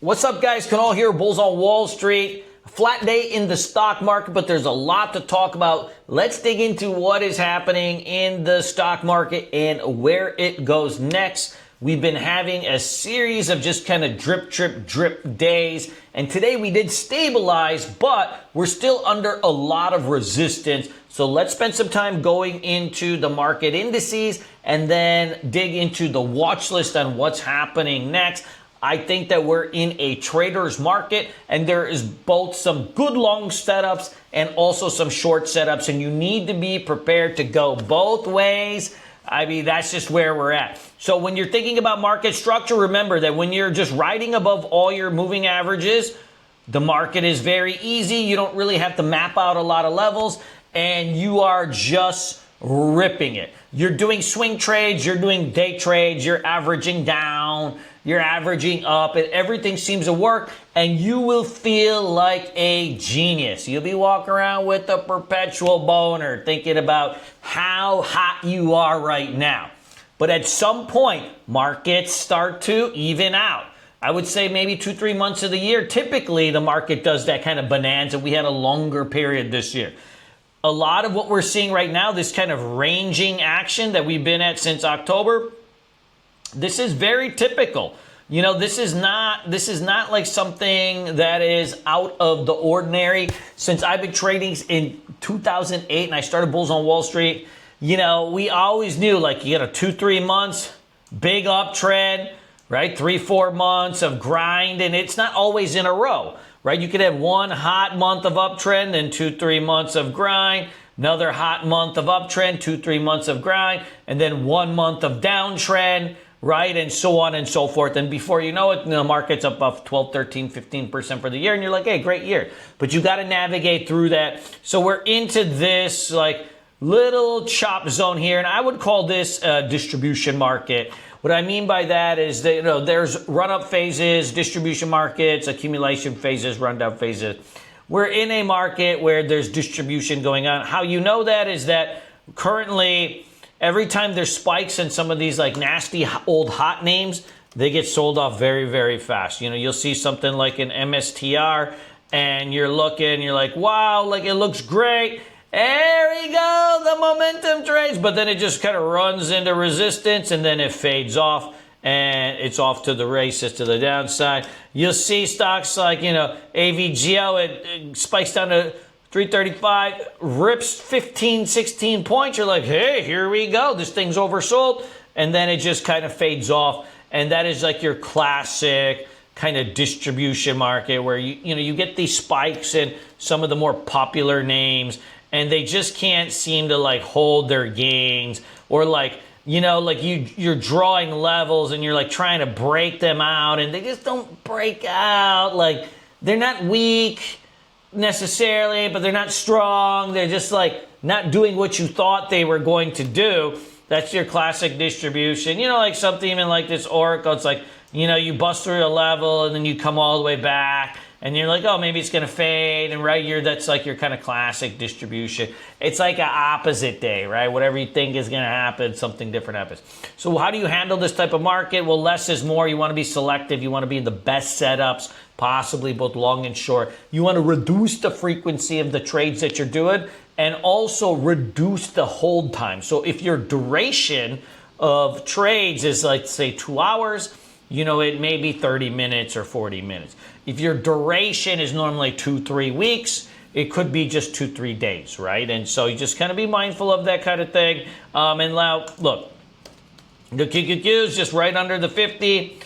What's up, guys? Kunal here, Bulls on Wall Street. A flat day in the stock market, but there's a lot to talk about. Let's dig into what is happening in the stock market and where it goes next. We've been having a series of just kind of drip days. And today we did stabilize, but we're still under a lot of resistance. So let's spend some time going into the market indices and then dig into the watch list on what's happening next. I think that we're in a trader's market and there is both some good long setups and also some short setups, and you need to be prepared to go both ways. I mean, that's just where we're at. So when you're thinking about market structure, remember that when you're just riding above all your moving averages, the market is very easy. You don't really have to map out a lot of levels and you are just ripping it. You're doing swing trades, you're doing day trades, you're averaging down, you're averaging up, and everything seems to work, and you will feel like a genius. You'll be walking around with a perpetual boner thinking about how hot you are right now. But at some point, markets start to even out. I would say maybe 2-3 months of the year, typically the market does that kind of bonanza. We had a longer period this year. A lot of what we're seeing right now, this kind of ranging action that we've been at since October, this is very typical. You know, this is not like something that is out of the ordinary. Since I've been trading in 2008 and I started Bulls on Wall Street, you know, we always knew like you got a 2-3 months, big uptrend, right? 3-4 months of grind, and it's not always in a row. Right? You could have one hot month of uptrend and 2-3 months of grind, another hot month of uptrend, 2-3 months of grind, and then 1 month of downtrend, right? And so on and so forth. And before you know it, the market's up 12, 13, 15% for the year. And you're like, hey, great year. But you got to navigate through that. So we're into this like little chop zone here. And I would call this a distribution market. What I mean by that is that, you know, there's run-up phases, distribution markets, accumulation phases, rundown phases. We're in a market where there's distribution going on. How you know that is that currently, every time there's spikes in some of these like nasty old hot names, they get sold off very, very fast. You know, you'll see something like an MSTR and you're looking, you're like, wow, like it looks great. There we go, the momentum trades, but then it just kind of runs into resistance and then it fades off and it's off to the races to the downside. You'll see stocks like, you know, AVGO, it spikes down to 335, rips 15, 16 points. You're like, hey, here we go. This thing's oversold. And then it just kind of fades off. And that is like your classic kind of distribution market where you get these spikes in some of the more popular names, and they just can't seem to like hold their gains, or like, you know, like you're drawing levels and you're like trying to break them out and they just don't break out. Like they're not weak necessarily, but they're not strong. They're just like not doing what you thought they were going to do. That's your classic distribution. You know, like something even like this Oracle, it's like, you know, you bust through a level and then you come all the way back. And you're like, oh, maybe it's going to fade. And right here, that's like your kind of classic distribution. It's like an opposite day, right? Whatever you think is going to happen, something different happens. So how do you handle this type of market? Well, less is more. You want to be selective. You want to be in the best setups, possibly both long and short. You want to reduce the frequency of the trades that you're doing and also reduce the hold time. So if your duration of trades is like, say, 2 hours, you know, it may be 30 minutes or 40 minutes. If your duration is normally 2-3 weeks, it could be just 2-3 days, right? And so you just kind of be mindful of that kind of thing. And now, look, the QQQ is just right under the 50.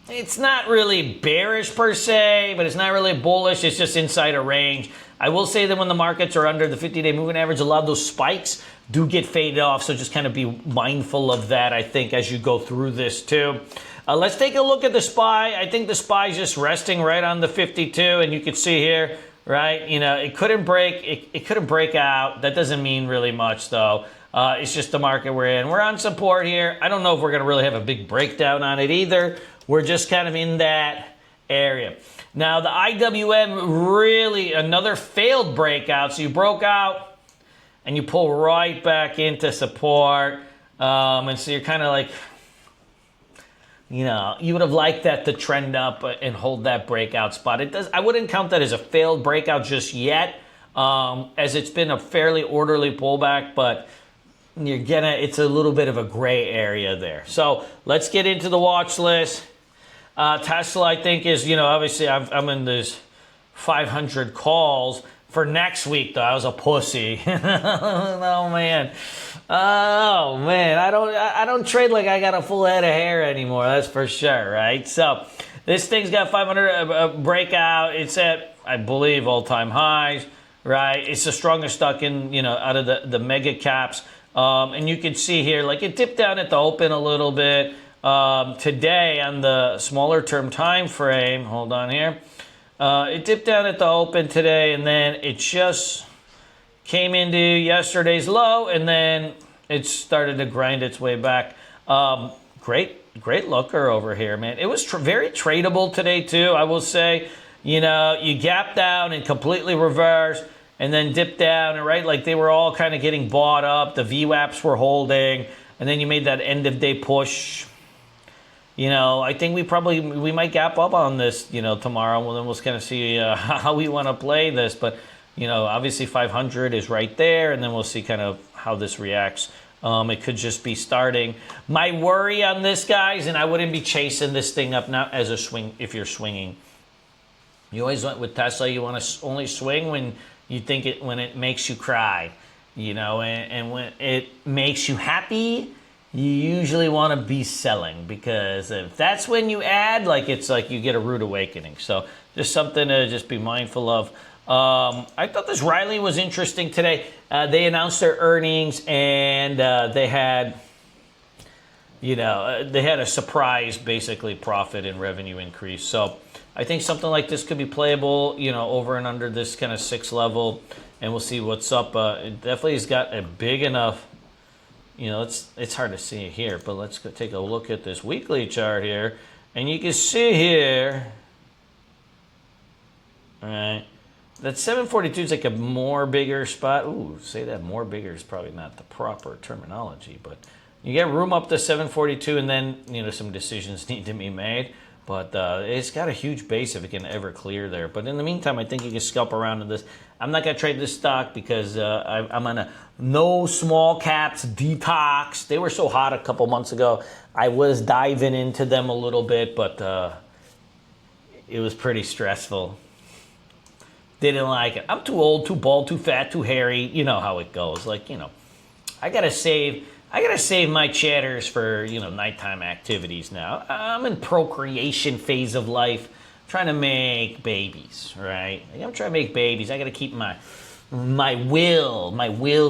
It's not really bearish per se, but it's not really bullish. It's just inside a range. I will say that when the markets are under the 50-day moving average, a lot of those spikes do get faded off. So just kind of be mindful of that, I think, as you go through this too. Let's take a look at the SPY. I think the SPY is just resting right on the 52, and you can see here, right? You know, it couldn't break. It couldn't break out. That doesn't mean really much, though. It's just the market we're in. We're on support here. I don't know if we're going to really have a big breakdown on it either. We're just kind of in that area. Now, the IWM, really another failed breakout. So you broke out, and you pull right back into support. And so you're kind of like you know, you would have liked that to trend up and hold that breakout spot. It does. I wouldn't count that as a failed breakout just yet, as it's been a fairly orderly pullback, but it's a little bit of a gray area there. So let's get into the watch list. Tesla, I think, is, obviously I'm in this 500 calls for next week, though. I was a pussy. Oh man. I don't trade like I got a full head of hair anymore. That's for sure, right? So this thing's got 500 breakout. It's at, I believe, all-time highs, right? It's the strongest stock in, out of the mega caps. And you can see here, like, it dipped down at the open a little bit. Today on the smaller term time frame, hold on here. It dipped down at the open today, and then it just came into yesterday's low, and then it started to grind its way back. Great looker over here, man. It was very tradable today, too, I will say. You gapped down and completely reversed, and then dipped down, right? Like, they were all kind of getting bought up. The VWAPs were holding, and then you made that end-of-day push. I think we might gap up on this, tomorrow. Well, then we'll kind of see how we want to play this. But, obviously 500 is right there, and then we'll see kind of how this reacts. It could just be starting. My worry on this, guys, and I wouldn't be chasing this thing up now as a swing if you're swinging. You always want, with Tesla, you want to only swing when you think when it makes you cry, and when it makes you happy. You usually want to be selling, because if that's when you add, it's like you get a rude awakening. So just something to just be mindful of. I thought this RILY was interesting today. They announced their earnings, and they had a surprise, basically, profit and revenue increase. So I think something like this could be playable, over and under this kind of 6 level, and we'll see what's up. It definitely has got a big enough. It's hard to see here, but let's go take a look at this weekly chart here. And you can see here, all right, that 742 is like a more bigger spot. Ooh, say that more bigger is probably not the proper terminology, but you get room up to 742, and then, some decisions need to be made. But it's got a huge base if it can ever clear there. But in the meantime, I think you can scalp around in this. I'm not going to trade this stock because I'm on a no small caps detox. They were so hot a couple months ago. I was diving into them a little bit, but it was pretty stressful. Didn't like it. I'm too old, too bald, too fat, too hairy. You know how it goes. I got to save my chatters for, nighttime activities now. I'm in procreation phase of life, trying to make babies, right? I'm trying to make babies. I got to keep my will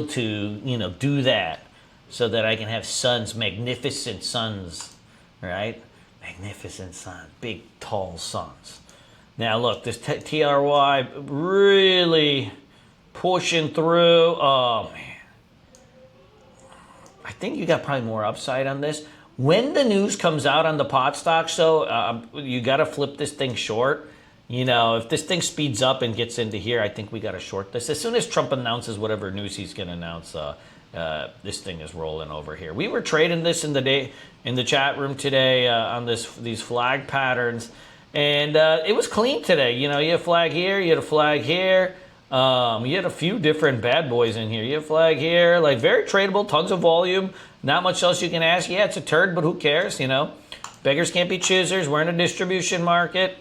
to, do that, so that I can have sons, magnificent sons, right? Magnificent sons, big, tall sons. Now, look, this TLRY really pushing through. Oh, man. I think you got probably more upside on this. When the news comes out on the pot stocks, though, you got to flip this thing short. If this thing speeds up and gets into here, I think we got to short this. As soon as Trump announces whatever news he's going to announce, this thing is rolling over here. We were trading this in the chat room today on these flag patterns, and it was clean today. You had a flag here, you had a flag here. You had a few different bad boys in here. You have a flag here, very tradable, tons of volume. Not much else you can ask. Yeah, it's a turd, but who cares, Beggars can't be choosers. We're in a distribution market.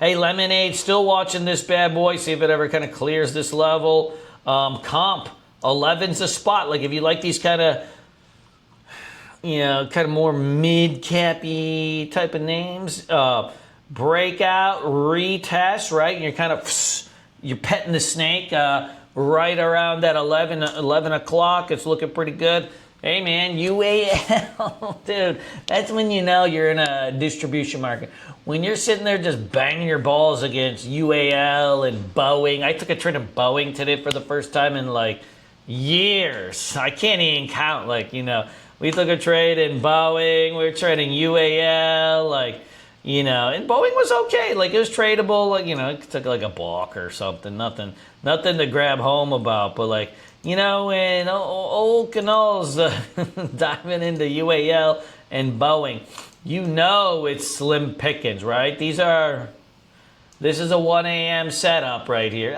Hey, Lemonade, still watching this bad boy. See if it ever kind of clears this level. Comp, 11's a spot. If you like these kind of, more mid-cappy type of names, breakout, retest, right? And you're petting the snake right around that 11 o'clock. It's looking pretty good. Hey, man, UAL, dude, that's when you're in a distribution market. When you're sitting there just banging your balls against UAL and Boeing. I took a trade of Boeing today for the first time in, years. I can't even count. We took a trade in Boeing. We were trading UAL, and Boeing was okay. It was tradable. It took a balk or something. Nothing to grab home about. But when old Canal's diving into UAL and Boeing. You know it's slim pickings, right? This is a 1 a.m. setup right here.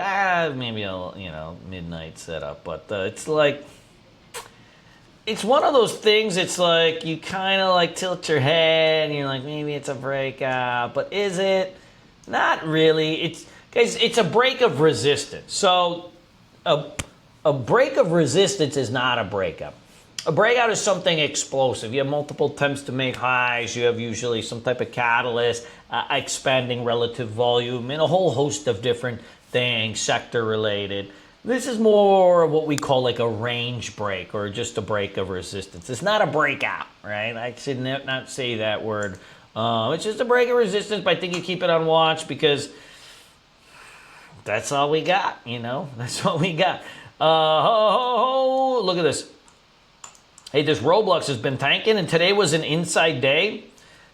Maybe a midnight setup, but it's like, it's one of those things. It's like you kind of like tilt your head and you're like, maybe it's a breakout, but is it? Not really. It's a break of resistance. So a break of resistance is not a breakout. A breakout is something explosive. You have multiple attempts to make highs. You have usually some type of catalyst, expanding relative volume, and a whole host of different things, sector related. This is more of what we call like a range break or just a break of resistance. It's not a breakout, right? I should not say that word. It's just a break of resistance, but I think you keep it on watch because that's all we got, That's all we got. Look at this. Hey, this Roblox has been tanking, and today was an inside day.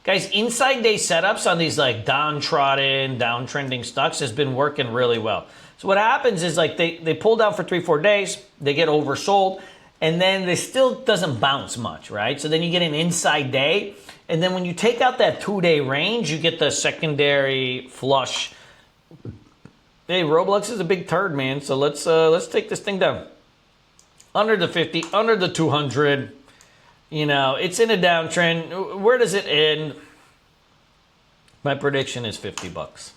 Guys, inside day setups on these like downtrodden, downtrending stocks has been working really well. So what happens is like they pull down for 3-4 days, they get oversold, and then they still doesn't bounce much, right? So then you get an inside day, and then when you take out that 2-day range, you get the secondary flush. Hey, Roblox is a big turd, man. So let's take this thing down. Under the 50, under the 200. It's in a downtrend. Where does it end? My prediction is $50.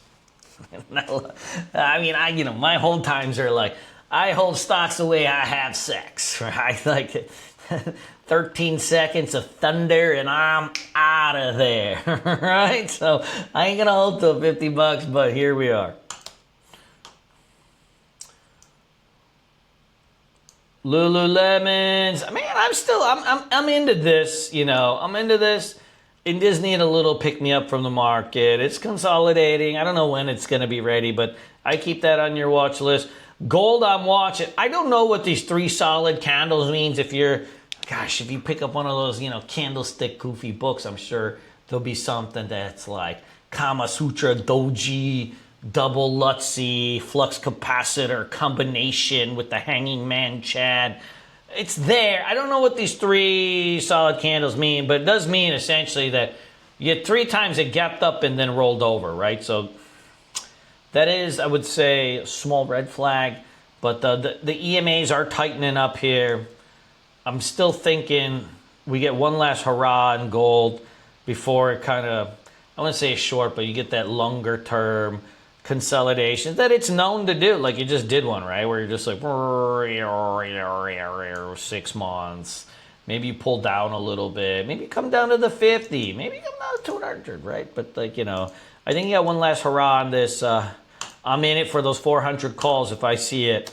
I mean, my hold times are like, I hold stocks the way I have sex, right? Like 13 seconds of thunder and I'm out of there, right? So I ain't gonna hold till $50, but here we are. Lululemons. Man, I'm into this, I'm into this. It does need a little pick-me-up from the market. It's consolidating. I don't know when it's going to be ready, but I keep that on your watch list. Gold, I'm watching. I don't know what these 3 solid candles means. If you pick up one of those, candlestick goofy books, I'm sure there'll be something that's like Kama Sutra, Doji, double Lutzy, flux capacitor combination with the hanging man Chad. It's there. I don't know what these 3 solid candles mean, but it does mean essentially that you get 3 times it gapped up and then rolled over, right? So that is, I would say, a small red flag. But the EMAs are tightening up here. I'm still thinking we get one last hurrah in gold before it kind of, I wouldn't say short, but you get that longer term consolidation that it's known to do. Like you just did one, right? Where you're just like 6 months. Maybe you pull down a little bit. Maybe come down to the 50. Maybe come down to 200, right? But like, I think you got one last hurrah on this. I'm in it for those 400 calls if I see it.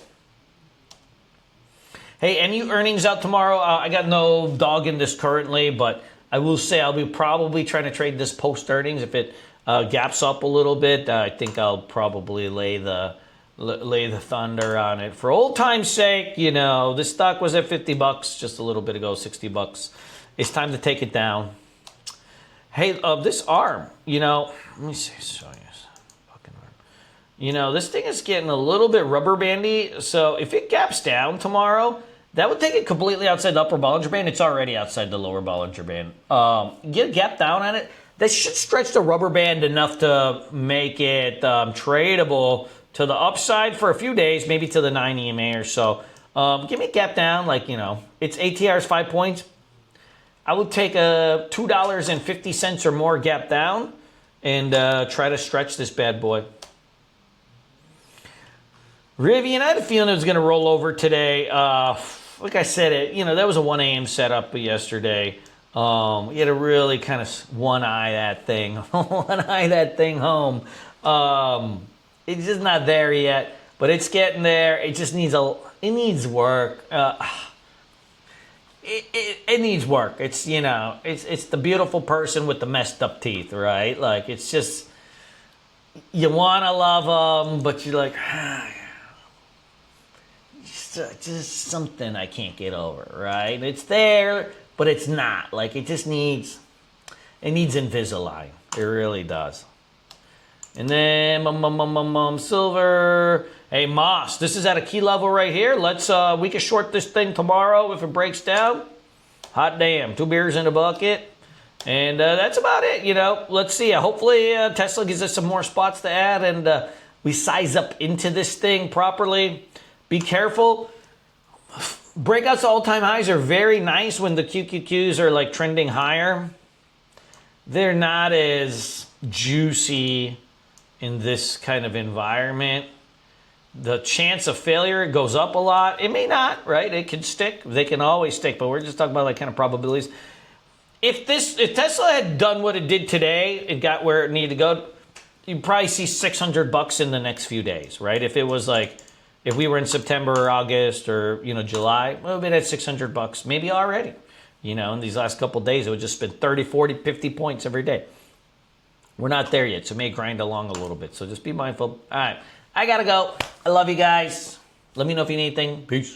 Hey, any earnings out tomorrow? I got no dog in this currently, but I will say I'll be probably trying to trade this post earnings. If it gaps up a little bit, I think I'll probably lay the thunder on it. For old time's sake, this stock was at $50 just a little bit ago, $60. It's time to take it down. Hey, this arm, let me see. Fucking arm. This thing is getting a little bit rubber bandy. So if it gaps down tomorrow, that would take it completely outside the upper Bollinger Band. It's already outside the lower Bollinger Band. Get a gap down on it. That should stretch the rubber band enough to make it tradable to the upside for a few days, maybe to the 9 EMA or so. Give me a gap down, it's ATR's 5 points. I would take a $2.50 or more gap down and try to stretch this bad boy. Rivian, I had a feeling it was going to roll over today. Like I said, that was a 1 a.m. setup yesterday. You had to really kind of one-eye that thing. One-eye that thing home. It's just not there yet, but it's getting there. It just needs it needs work. It needs work. It's, it's the beautiful person with the messed up teeth, right? Like, it's just, you want to love them, but you're like, just something I can't get over, right? It's there, but it's not. Like, it just needs Invisalign. It really does. And then, silver. Hey, Moss, this is at a key level right here. Let's, we can short this thing tomorrow if it breaks down. Hot damn. 2 beers in a bucket. And that's about it, you know. Let's see. Hopefully Tesla gives us some more spots to add and we size up into this thing properly. Be careful. Breakouts to all-time highs are very nice when the QQQs are like trending higher. They're not as juicy in this kind of environment. The chance of failure goes up a lot. It may not, right? It can stick. They can always stick, but we're just talking about like kind of probabilities. If Tesla had done what it did today, it got where it needed to go, you'd probably see $600 in the next few days, right? If it was like, if we were in September or August or, you know, July, well, we'd had $600 maybe already. You know, in these last couple of days, it would just been 30, 40, 50 points every day. We're not there yet, so it may grind along a little bit. So just be mindful. All right, I got to go. I love you guys. Let me know if you need anything. Peace.